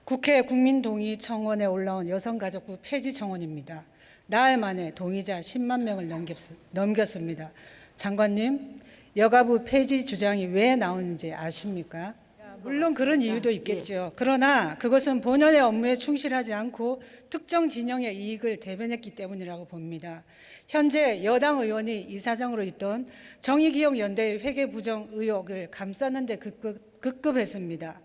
국회 국민동의 청원에 올라온 여성가족부 폐지 청원입니다. 나흘 만에 동의자 10만 명을 넘겼습니다. 장관님, 여가부 폐지 주장이 왜 나오는지 아십니까? 물론 그런 이유도 있겠죠. 그러나 그것은 본연의 업무에 충실하지 않고 특정 진영의 이익을 대변했기 때문이라고 봅니다. 현재 여당 의원이 이사장으로 있던 정의기억연대의 회계 부정 의혹을 감싸는 데 급급했습니다.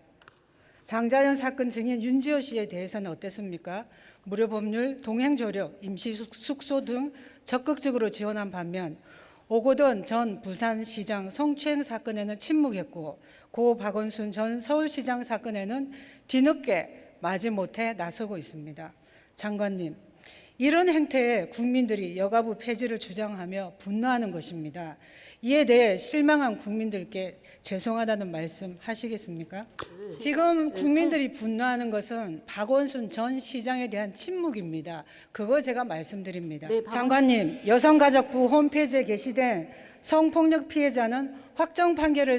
장자연 사건 증인 윤지호 씨에 대해서는 어땠습니까? 무료 법률, 동행조력, 임시숙소 등 적극적으로 지원한 반면 오고돈 전 부산시장 성추행 사건에는 침묵했고 고 박원순 전 서울시장 사건에는 뒤늦게 마지못해 나서고 있습니다. 장관님, 이런 행태에 국민들이 여가부 폐지를 주장하며 분노하는 것입니다. 이에 대해 실망한 국민들께 죄송하다는 말씀 하시겠습니까? 지금 국민들이 분노하는 것은 박원순 전 시장에 대한 침묵입니다. 그거 제가 말씀드립니다. 장관님, 여성가족부 홈페이지에 게시된 성폭력 피해자는 확정 판결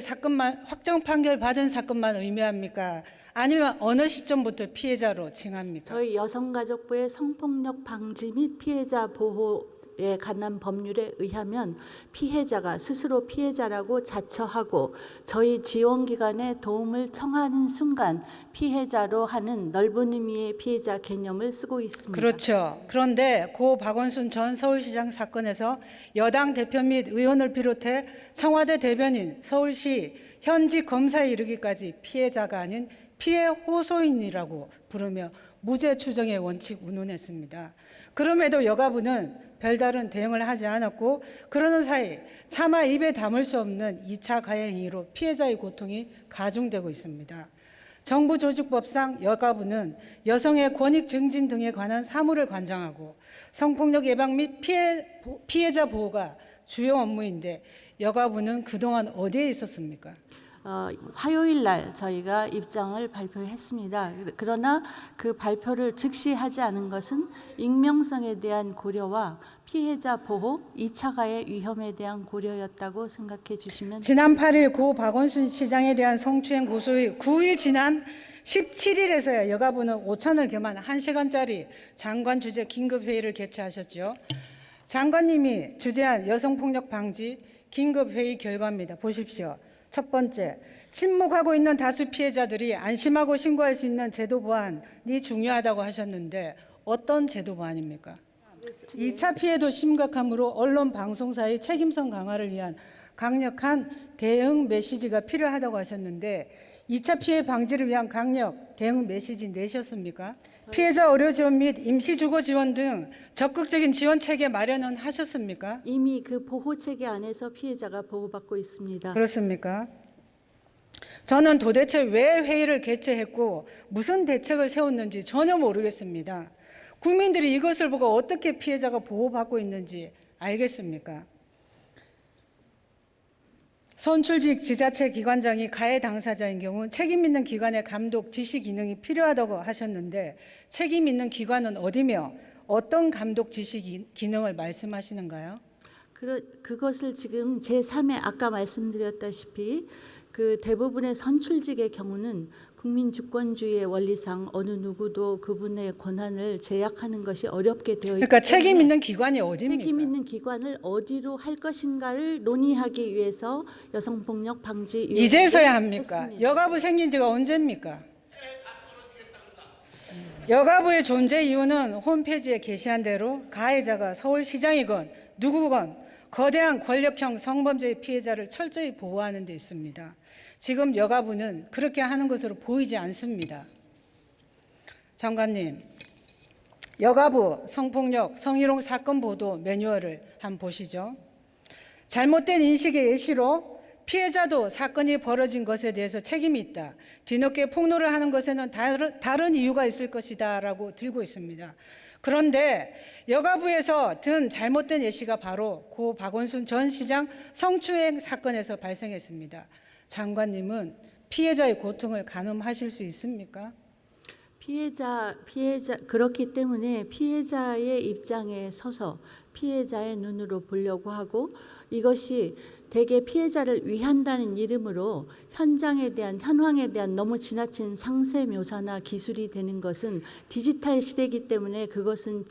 받은 사건만 의미합니까? 아니면 어느 시점부터 피해자로 칭합니까? 저희 여성가족부의 성폭력 방지 및 피해자 보호에 관한 법률에 의하면 피해자가 스스로 피해자라고 자처하고 저희 지원기관에 도움을 청하는 순간 피해자로 하는 넓은 의미의 피해자 개념을 쓰고 있습니다. 그렇죠. 그런데 고 박원순 전 서울시장 사건에서 여당 대표 및 의원을 비롯해 청와대 대변인, 서울시 현직 검사에 이르기까지 피해자가 아닌 피해 호소인이라고 부르며 무죄 추정의 원칙 운운했습니다. 그럼에도 여가부는 별다른 대응을 하지 않았고 그러는 사이 차마 입에 담을 수 없는 2차 가해 행위로 피해자의 고통이 가중되고 있습니다. 정부조직법상 여가부는 여성의 권익 증진 등에 관한 사무를 관장하고 성폭력 예방 및 피해자 보호가 주요 업무인데 여가부는 그동안 어디에 있었습니까? 화요일 날 저희가 입장을 발표했습니다. 그러나 그 발표를 즉시 하지 않은 것은 익명성에 대한 고려와 피해자 보호, 2차 가해 위험에 대한 고려였다고 생각해 주시면 지난 8일 고 박원순 시장에 대한 성추행 고소의 9일 지난 17일에서야 여가부는 오찬을 겸한 1시간짜리 장관 주재 긴급회의를 개최하셨죠. 장관님이 주재한 여성폭력 방지 긴급회의 결과입니다. 보십시오. 첫 번째, 침묵하고 있는 다수 피해자들이 안심하고 신고할 수 있는 제도 보완이 중요하다고 하셨는데 어떤 제도 보완입니까? 2차 피해도 심각하므로 언론 방송사의 책임성 강화를 위한 강력한 대응 메시지가 필요하다고 하셨는데 2차 피해 방지를 위한 강력 대응 메시지 내셨습니까? 피해자 의료 지원 및 임시 주거 지원 등 적극적인 지원 체계 마련은 하셨습니까? 이미 그 보호 체계 안에서 피해자가 보호받고 있습니다. 그렇습니까? 저는 도대체 왜 회의를 개최했고 무슨 대책을 세웠는지 전혀 모르겠습니다. 국민들이 이것을 보고 어떻게 피해자가 보호받고 있는지 알겠습니까? 선출직 지자체 기관장이 가해 당사자인 경우 책임 있는 기관의 감독 지시 기능이 필요하다고 하셨는데 책임 있는 기관은 어디며 어떤 감독 지시 기능을 말씀하시는가요? 그것을 지금 제3의 아까 말씀드렸다시피 그 대부분의 선출직의 경우는 국민주권주의의 원리상 어느 누구도 그분의 권한을 제약하는 것이 어렵게 되어 있기 그러니까 때문에 책임 있는 기관이 어디입니까? 책임 있는 기관을 어디로 할 것인가를 논의하기 위해서 여성폭력 방지 이제서야 합니까? 했습니다. 여가부 생긴 지가 언제입니까? 여가부의 존재 이유는 홈페이지에 게시한 대로 가해자가 서울시장이건 누구건 거대한 권력형 성범죄의 피해자를 철저히 보호하는 데 있습니다. 지금 여가부는 그렇게 하는 것으로 보이지 않습니다. 장관님, 여가부 성폭력, 성희롱 사건 보도 매뉴얼을 한번 보시죠. 잘못된 인식의 예시로 피해자도 사건이 벌어진 것에 대해서 책임이 있다. 뒤늦게 폭로를 하는 것에는 다른 이유가 있을 것이다 라고 들고 있습니다. 그런데 여가부에서 든 잘못된 예시가 바로 고 박원순 전 시장 성추행 사건에서 발생했습니다. 장관님은 피해자의 고통을 가늠하실 수 있습니까? 피해자 그렇기 때문에 피해자의 입장에 서서 피해자의 눈으로 보려고 하고 이것이 대개 피해자를 위한다는 이름으로 현장에 대한 현황에 대한 너무 지나친 상세 묘사나 기술이 되는 것은 디지털 시대이기 때문에 그것은